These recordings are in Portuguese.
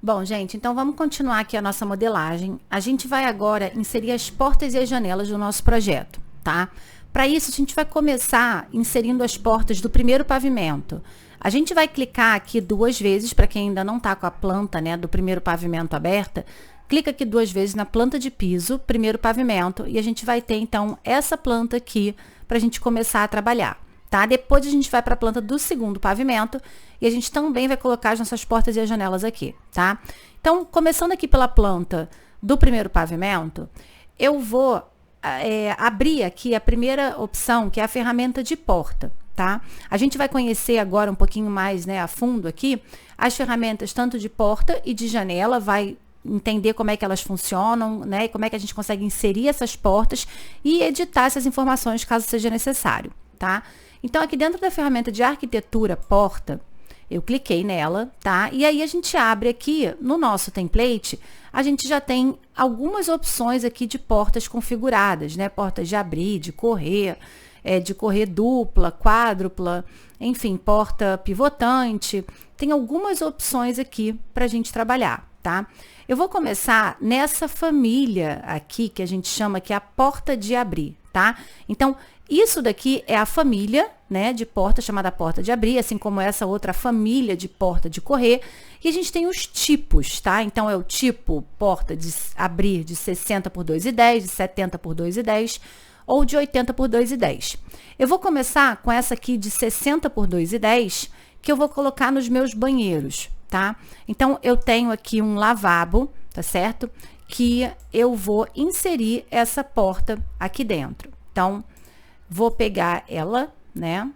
Bom, gente, então vamos continuar aqui a nossa modelagem. A gente vai agora inserir as portas e as janelas do nosso projeto, tá? Para isso, a gente vai começar inserindo as portas do primeiro pavimento. A gente vai clicar aqui 2 vezes, para quem ainda não está com a planta, né, do primeiro pavimento aberta, clica aqui 2 vezes na planta de piso, primeiro pavimento, e a gente vai ter, então, essa planta aqui para a gente começar a trabalhar. Tá? Depois a gente vai para a planta do segundo pavimento e a gente também vai colocar as nossas portas e as janelas aqui, tá? Então, começando aqui pela planta do primeiro pavimento, eu vou abrir aqui a primeira opção, que é a ferramenta de porta, tá? A gente vai conhecer agora um pouquinho mais, né, a fundo aqui, as ferramentas tanto de porta e de janela, vai entender como é que elas funcionam, né, e como é que a gente consegue inserir essas portas e editar essas informações caso seja necessário, tá? Então, aqui dentro da ferramenta de arquitetura porta, eu cliquei nela, tá? E aí a gente abre aqui, no nosso template, a gente já tem algumas opções aqui de portas configuradas, né? Portas de abrir, de correr dupla, quádrupla, enfim, porta pivotante. Tem algumas opções aqui para a gente trabalhar, tá? Eu vou começar nessa família aqui, que a gente chama que é a porta de abrir, tá? Então, isso daqui é a família, né, de porta, chamada porta de abrir, assim como essa outra família de porta de correr. E a gente tem os tipos, tá? Então, é o tipo porta de abrir de 60 por 2,10, de 70 por 2,10 ou de 80 por 2,10. Eu vou começar com essa aqui de 60 por 2,10, que eu vou colocar nos meus banheiros, tá? Então, eu tenho aqui um lavabo, tá certo? Que eu vou inserir essa porta aqui dentro. Então, vou pegar ela, né,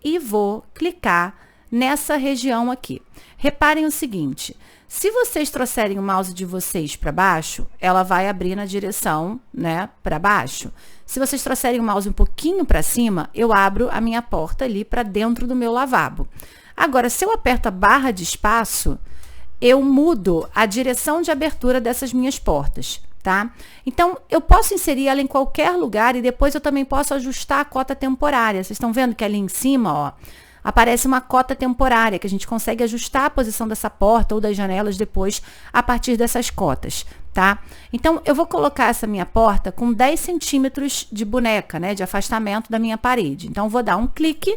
e vou clicar nessa região aqui. Reparem o seguinte, se vocês trouxerem o mouse de vocês para baixo, ela vai abrir na direção, né, para baixo. Se vocês trouxerem o mouse um pouquinho para cima, eu abro a minha porta ali para dentro do meu lavabo. Agora, se eu aperto a barra de espaço, eu mudo a direção de abertura dessas minhas portas. Tá? Então, eu posso inserir ela em qualquer lugar e depois eu também posso ajustar a cota temporária. Vocês estão vendo que ali em cima, ó, aparece uma cota temporária, que a gente consegue ajustar a posição dessa porta ou das janelas depois a partir dessas cotas, tá? Então, eu vou colocar essa minha porta com 10 centímetros de boneca, né, de afastamento da minha parede. Então, vou dar um clique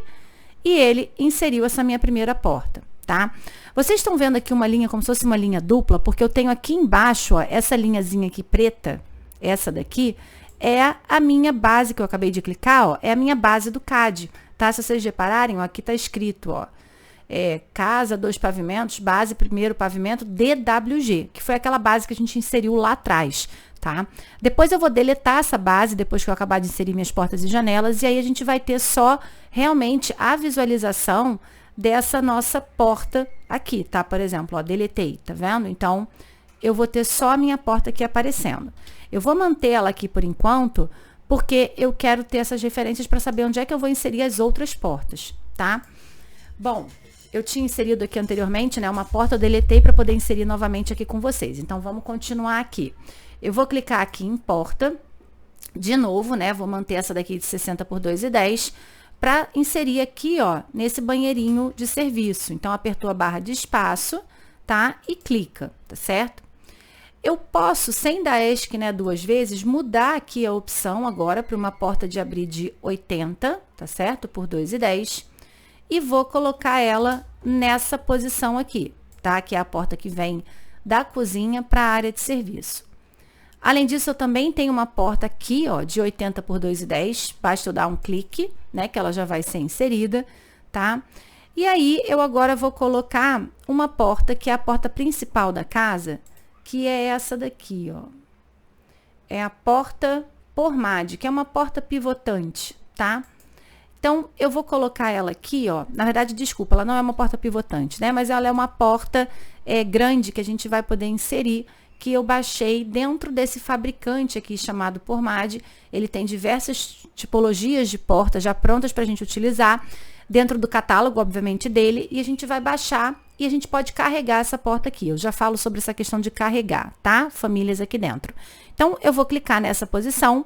e ele inseriu essa minha primeira porta, tá? Vocês estão vendo aqui uma linha como se fosse uma linha dupla, porque eu tenho aqui embaixo, ó, essa linhazinha aqui preta, essa daqui, é a minha base que eu acabei de clicar, ó, é a minha base do CAD, tá? Se vocês repararem, ó, aqui tá escrito, ó, casa, 2 pavimentos, base, primeiro pavimento, DWG, que foi aquela base que a gente inseriu lá atrás, tá? Depois eu vou deletar essa base, depois que eu acabar de inserir minhas portas e janelas, e aí a gente vai ter só realmente a visualização dessa nossa porta aqui, tá? Por exemplo, ó, deletei, tá vendo? Então, eu vou ter só a minha porta aqui aparecendo. Eu vou manter ela aqui por enquanto, porque eu quero ter essas referências para saber onde é que eu vou inserir as outras portas, tá? Bom, eu tinha inserido aqui anteriormente, né, uma porta, eu deletei para poder inserir novamente aqui com vocês. Então, vamos continuar aqui. Eu vou clicar aqui em porta, de novo, né, vou manter essa daqui de 60 por 2,10, para inserir aqui, ó, nesse banheirinho de serviço. Então, apertou a barra de espaço, tá? E clica, tá certo? Eu posso, sem dar ESC, né, 2 vezes, mudar aqui a opção agora para uma porta de abrir de 80, tá certo? Por 2,10. E vou colocar ela nessa posição aqui, tá? Que é a porta que vem da cozinha para a área de serviço. Além disso, eu também tenho uma porta aqui, ó, de 80 por 2,10. Basta eu dar um clique, né, que ela já vai ser inserida, tá? E aí, eu agora vou colocar uma porta, que é a porta principal da casa, que é essa daqui, ó. É a porta PORMAD, que é uma porta pivotante, tá? Então, eu vou colocar ela aqui, ó. Na verdade, desculpa, ela não é uma porta pivotante, né? Mas ela é uma porta grande que a gente vai poder inserir, que eu baixei dentro desse fabricante aqui chamado PORMAD. Ele tem diversas tipologias de portas já prontas para a gente utilizar, dentro do catálogo, obviamente, dele, e a gente vai baixar e a gente pode carregar essa porta aqui. Eu já falo sobre essa questão de carregar, tá? Famílias aqui dentro. Então, eu vou clicar nessa posição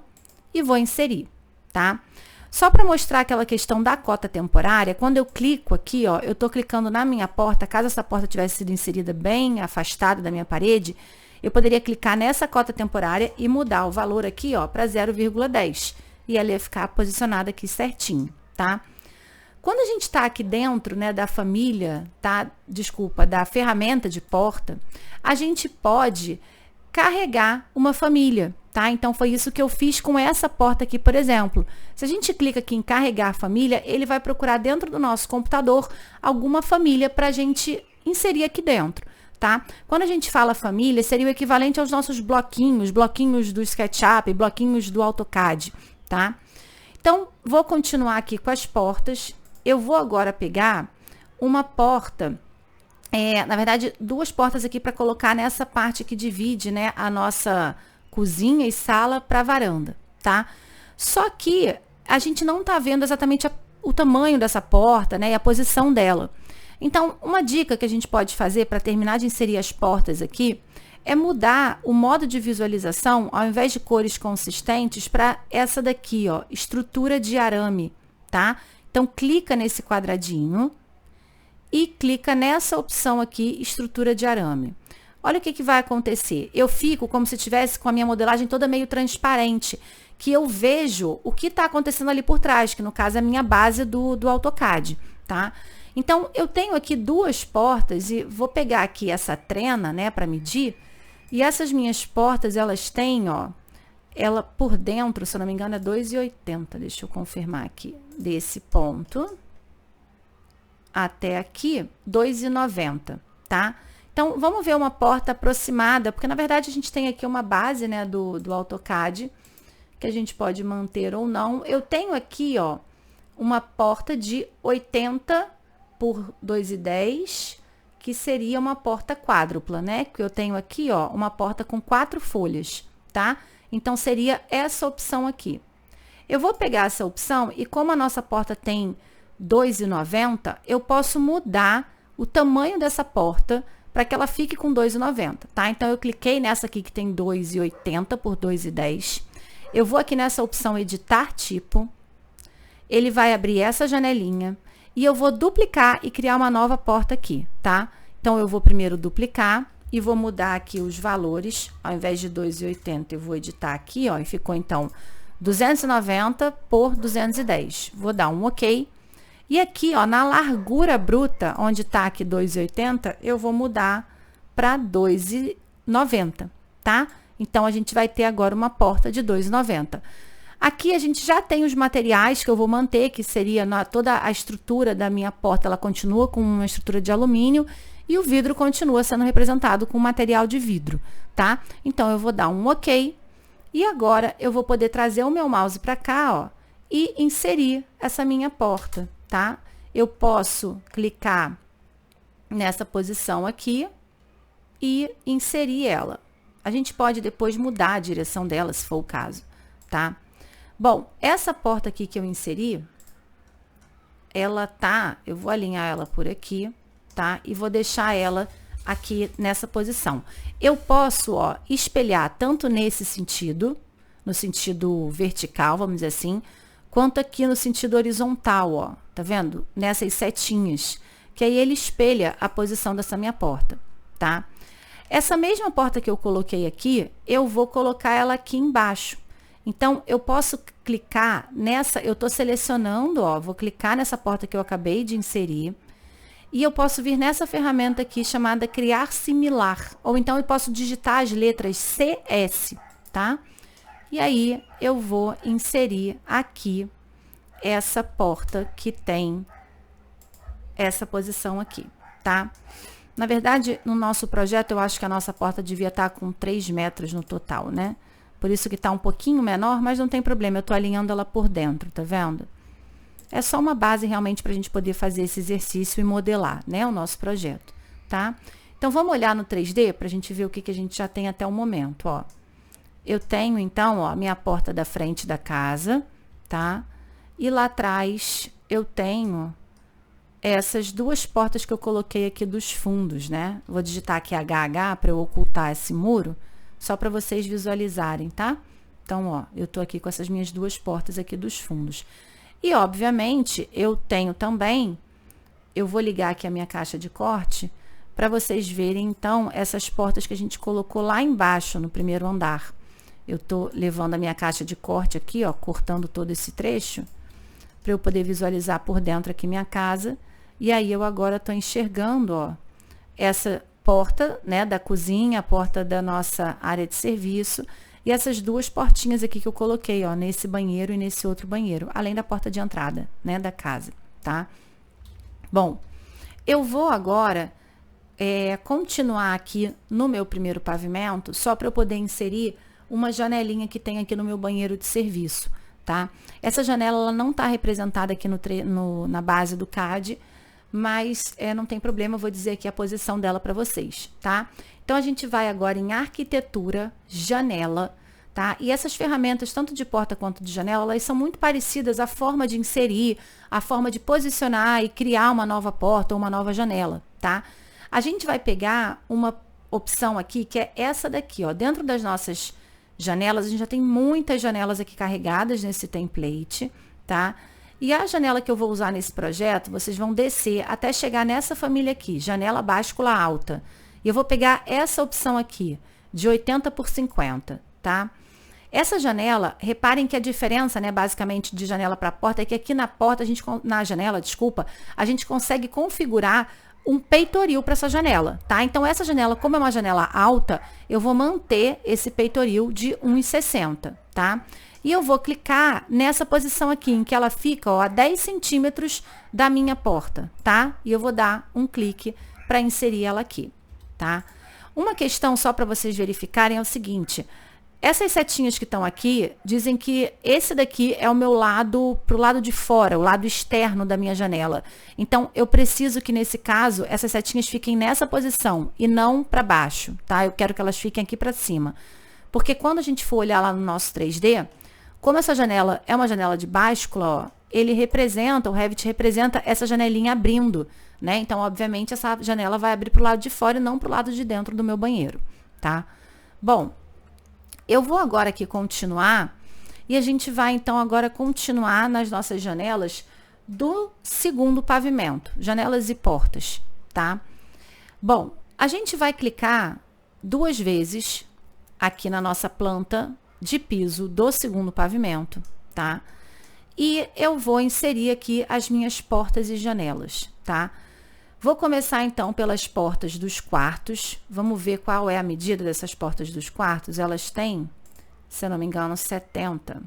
e vou inserir, tá? Só para mostrar aquela questão da cota temporária, quando eu clico aqui, ó, eu estou clicando na minha porta, caso essa porta tivesse sido inserida bem afastada da minha parede, eu poderia clicar nessa cota temporária e mudar o valor aqui, ó, para 0,10. E ela ia ficar posicionada aqui certinho, tá? Quando a gente está aqui dentro, né, da família, tá? Desculpa, da ferramenta de porta, a gente pode carregar uma família, tá? Então, foi isso que eu fiz com essa porta aqui, por exemplo. Se a gente clica aqui em carregar a família, ele vai procurar dentro do nosso computador alguma família para a gente inserir aqui dentro, tá? Quando a gente fala família, seria o equivalente aos nossos bloquinhos do SketchUp, bloquinhos do AutoCAD, tá? Então, vou continuar aqui com as portas. Eu vou agora pegar uma porta, na verdade, duas portas aqui para colocar nessa parte que divide, né, a nossa cozinha e sala para varanda, tá? Só que a gente não tá vendo exatamente o tamanho dessa porta, né, e a posição dela. Então, uma dica que a gente pode fazer para terminar de inserir as portas aqui é mudar o modo de visualização, ao invés de cores consistentes, para essa daqui, ó, estrutura de arame, tá? Então, clica nesse quadradinho e clica nessa opção aqui, estrutura de arame. Olha o que vai acontecer. Eu fico como se tivesse com a minha modelagem toda meio transparente, que eu vejo o que está acontecendo ali por trás, que no caso é a minha base do AutoCAD, tá? Então, eu tenho aqui duas portas e vou pegar aqui essa trena, né, para medir. E essas minhas portas, elas têm, ó, ela por dentro, se eu não me engano, é 2,80. Deixa eu confirmar aqui. Desse ponto até aqui, 2,90, tá? Então, vamos ver uma porta aproximada, porque na verdade a gente tem aqui uma base, né, do AutoCAD, que a gente pode manter ou não. Eu tenho aqui, ó, uma porta de 80 por 2,10, que seria uma porta quádrupla, né? Que eu tenho aqui, ó, uma porta com 4 folhas, tá? Então, seria essa opção aqui. Eu vou pegar essa opção e como a nossa porta tem 2,90, eu posso mudar o tamanho dessa porta para que ela fique com 2,90, tá? Então, eu cliquei nessa aqui que tem 2,80 por 2,10. Eu vou aqui nessa opção editar tipo. Ele vai abrir essa janelinha e eu vou duplicar e criar uma nova porta aqui, tá? Então, eu vou primeiro duplicar e vou mudar aqui os valores. Ao invés de 2,80, eu vou editar aqui, ó, e ficou, então, 290 por 210. Vou dar um OK. E aqui, ó, na largura bruta, onde tá aqui 2,80, eu vou mudar para 2,90, tá? Então, a gente vai ter agora uma porta de 2,90. Aqui a gente já tem os materiais que eu vou manter, que seria toda a estrutura da minha porta, ela continua com uma estrutura de alumínio e o vidro continua sendo representado com material de vidro, tá? Então, eu vou dar um OK e agora eu vou poder trazer o meu mouse para cá, ó, e inserir essa minha porta, tá? Eu posso clicar nessa posição aqui e inserir ela. A gente pode depois mudar a direção dela, se for o caso, tá? Bom, essa porta aqui que eu inseri, ela tá, eu vou alinhar ela por aqui, tá? E vou deixar ela aqui nessa posição. Eu posso, ó, espelhar tanto nesse sentido, no sentido vertical, vamos dizer assim, quanto aqui no sentido horizontal, ó, tá vendo? Nessas setinhas, que aí ele espelha a posição dessa minha porta, tá? Essa mesma porta que eu coloquei aqui, eu vou colocar ela aqui embaixo. Então, eu posso clicar nessa, eu tô selecionando, ó, vou clicar nessa porta que eu acabei de inserir, e eu posso vir nessa ferramenta aqui chamada Criar Similar, ou então eu posso digitar as letras CS, tá? E aí, eu vou inserir aqui essa porta que tem essa posição aqui, tá? Na verdade, no nosso projeto, eu acho que a nossa porta devia estar com 3 metros no total, né? Por isso que tá um pouquinho menor, mas não tem problema, eu tô alinhando ela por dentro, tá vendo? É só uma base realmente pra gente poder fazer esse exercício e modelar, né, o nosso projeto, tá? Então, vamos olhar no 3D pra gente ver o que a gente já tem até o momento, ó. Eu tenho, então, ó, a minha porta da frente da casa, tá? E lá atrás eu tenho essas duas portas que eu coloquei aqui dos fundos, né? Vou digitar aqui HH para eu ocultar esse muro, só para vocês visualizarem, tá? Então, ó, eu tô aqui com essas minhas duas portas aqui dos fundos. E, obviamente, eu tenho também, eu vou ligar aqui a minha caixa de corte para vocês verem, então, essas portas que a gente colocou lá embaixo, no primeiro andar. Eu tô levando a minha caixa de corte aqui, ó, cortando todo esse trecho, para eu poder visualizar por dentro aqui minha casa. E aí, eu agora tô enxergando, ó, essa porta, né, da cozinha, a porta da nossa área de serviço, e essas duas portinhas aqui que eu coloquei, ó, nesse banheiro e nesse outro banheiro, além da porta de entrada, né, da casa, tá? Bom, eu vou agora continuar aqui no meu primeiro pavimento, só para eu poder inserir uma janelinha que tem aqui no meu banheiro de serviço, tá? Essa janela, ela não tá representada aqui na base do CAD, mas não tem problema, eu vou dizer aqui a posição dela para vocês, tá? Então, a gente vai agora em arquitetura, janela, tá? E essas ferramentas, tanto de porta quanto de janela, elas são muito parecidas à forma de inserir, à forma de posicionar e criar uma nova porta ou uma nova janela, tá? A gente vai pegar uma opção aqui, que é essa daqui, ó. Dentro das nossas janelas, a gente já tem muitas janelas aqui carregadas nesse template, tá? E a janela que eu vou usar nesse projeto, vocês vão descer até chegar nessa família aqui, janela báscula alta. E eu vou pegar essa opção aqui, de 80 por 50, tá? Essa janela, reparem que a diferença, né, basicamente de janela para porta, é que aqui na porta, na janela, desculpa, a gente consegue configurar um peitoril para essa janela, tá? Então, essa janela, como é uma janela alta, eu vou manter esse peitoril de 1,60, tá? E eu vou clicar nessa posição aqui, em que ela fica, ó, a 10 centímetros da minha porta, tá? E eu vou dar um clique para inserir ela aqui, tá? Uma questão só para vocês verificarem é o seguinte: essas setinhas que estão aqui dizem que esse daqui é o meu lado, pro lado de fora, o lado externo da minha janela. Então, eu preciso que, nesse caso, essas setinhas fiquem nessa posição e não para baixo, tá? Eu quero que elas fiquem aqui para cima. Porque quando a gente for olhar lá no nosso 3D, como essa janela é uma janela de báscula, ó, o Revit representa essa janelinha abrindo, né? Então, obviamente, essa janela vai abrir pro lado de fora e não pro lado de dentro do meu banheiro, tá? Bom, eu vou agora aqui continuar e a gente vai, então, agora continuar nas nossas janelas do segundo pavimento, janelas e portas, tá? Bom, a gente vai clicar 2 vezes aqui na nossa planta de piso do segundo pavimento, tá? E eu vou inserir aqui as minhas portas e janelas, tá? Vou começar, então, pelas portas dos quartos. Vamos ver qual é a medida dessas portas dos quartos. Elas têm, se eu não me engano, 70.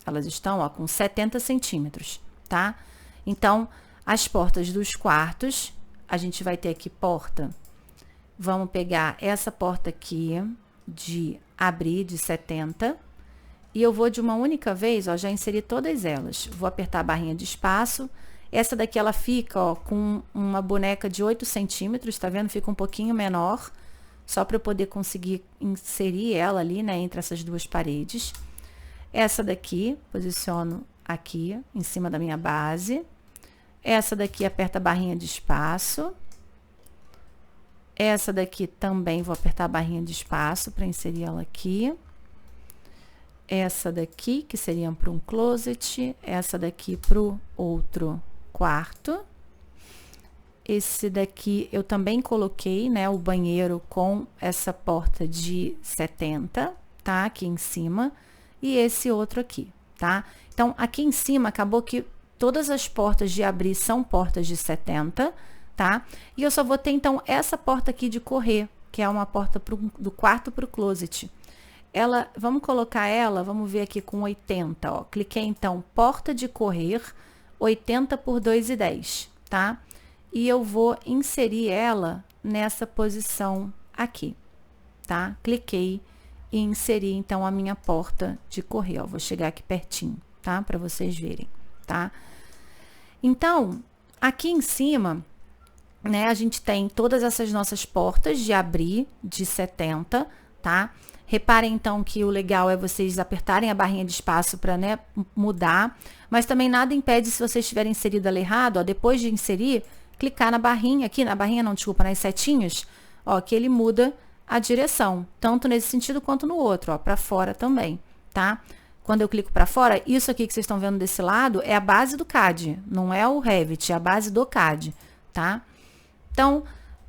Elas estão, ó, com 70 centímetros, tá? Então, as portas dos quartos, a gente vai ter aqui porta. Vamos pegar essa porta aqui de abrir de 70. E eu vou de uma única vez, ó, já inserir todas elas. Vou apertar a barrinha de espaço. Essa daqui, ela fica, ó, com uma boneca de 8 centímetros, tá vendo? Fica um pouquinho menor, só para eu poder conseguir inserir ela ali, né, entre essas duas paredes. Essa daqui, posiciono aqui, em cima da minha base. Essa daqui, aperta a barrinha de espaço. Essa daqui também vou apertar a barrinha de espaço para inserir ela aqui. Essa daqui, que seria para um closet. Essa daqui para o outro quarto. Esse daqui eu também coloquei, né, o banheiro com essa porta de 70, tá? Aqui em cima. E esse outro aqui, tá? Então, aqui em cima acabou que todas as portas de abrir são portas de 70, tá? E eu só vou ter, então, essa porta aqui de correr, que é uma porta do quarto para o closet. Ela, vamos colocar ela, vamos ver aqui com 80, ó. Cliquei, então, porta de correr, 80 por 2,10, tá? E eu vou inserir ela nessa posição aqui, tá? Cliquei e inseri, então, a minha porta de correr, ó. Vou chegar aqui pertinho, tá? Para vocês verem, tá? Então, aqui em cima, né, a gente tem todas essas nossas portas de abrir de 70, tá? Reparem, então, que o legal é vocês apertarem a barrinha de espaço para, né, mudar, mas também nada impede, se vocês tiverem inserido ela errado, ó, depois de inserir, clicar na barrinha, aqui na barrinha não, desculpa, nas setinhas, ó, que ele muda a direção, tanto nesse sentido quanto no outro, ó, para fora também, tá? quando eu clico para fora, isso aqui que vocês estão vendo desse lado é a base do CAD, não é o Revit, é a base do CAD, tá? Então,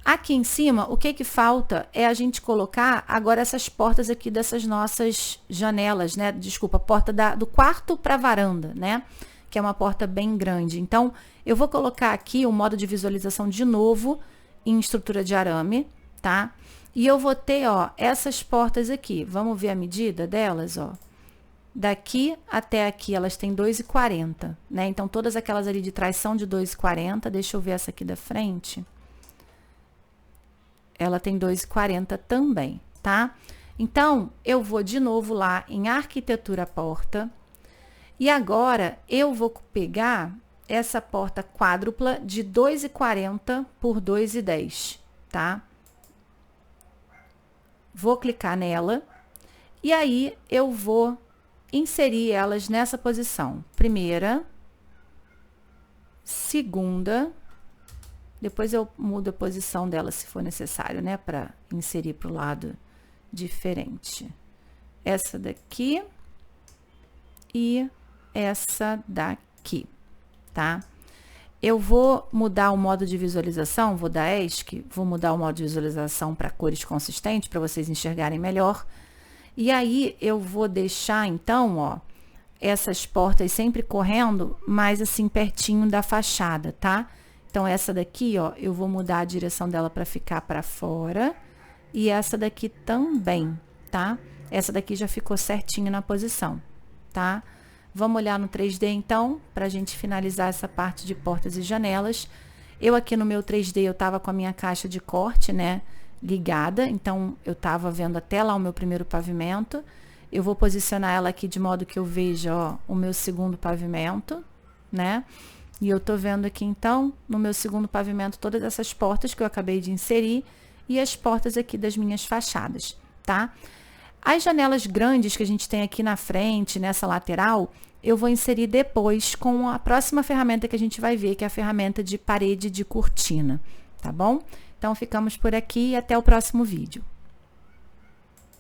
aqui em cima, o que falta é a gente colocar agora essas portas aqui dessas nossas janelas, né? Desculpa, a porta do quarto para a varanda, né? Que é uma porta bem grande. Então, eu vou colocar aqui o modo de visualização de novo em estrutura de arame, tá? E eu vou ter, ó, essas portas aqui. Vamos ver a medida delas, ó. Daqui até aqui, elas têm 2,40, né? Então, todas aquelas ali de trás são de 2,40. Deixa eu ver essa aqui da frente. Ela tem 2,40 também, tá? Então, eu vou de novo lá em arquitetura porta. E agora, eu vou pegar essa porta quádrupla de 2,40 por 2,10, tá? Vou clicar nela. E aí, eu vou inserir elas nessa posição. Primeira, segunda, depois eu mudo a posição dela se for necessário, né? Para inserir para o lado diferente. Essa daqui e essa daqui, tá? Eu vou mudar o modo de visualização, vou dar ESC, vou mudar o modo de visualização para cores consistentes, para vocês enxergarem melhor. E aí, eu vou deixar, então, ó, essas portas sempre correndo mais assim, pertinho da fachada, tá? Então, essa daqui, ó, eu vou mudar a direção dela para ficar para fora. E essa daqui também, tá? Essa daqui já ficou certinho na posição, tá? Vamos olhar no 3D, então, para a gente finalizar essa parte de portas e janelas. Eu aqui no meu 3D, eu tava com a minha caixa de corte, né? Ligada, então eu tava vendo até lá o meu primeiro pavimento. Eu vou posicionar ela aqui de modo que eu veja, ó, o meu segundo pavimento, né? E eu tô vendo aqui, então, no meu segundo pavimento, todas essas portas que eu acabei de inserir e as portas aqui das minhas fachadas, tá? As janelas grandes que a gente tem aqui na frente, nessa lateral, eu vou inserir depois com a próxima ferramenta que a gente vai ver, que é a ferramenta de parede de cortina, tá bom? Então, ficamos por aqui e até o próximo vídeo.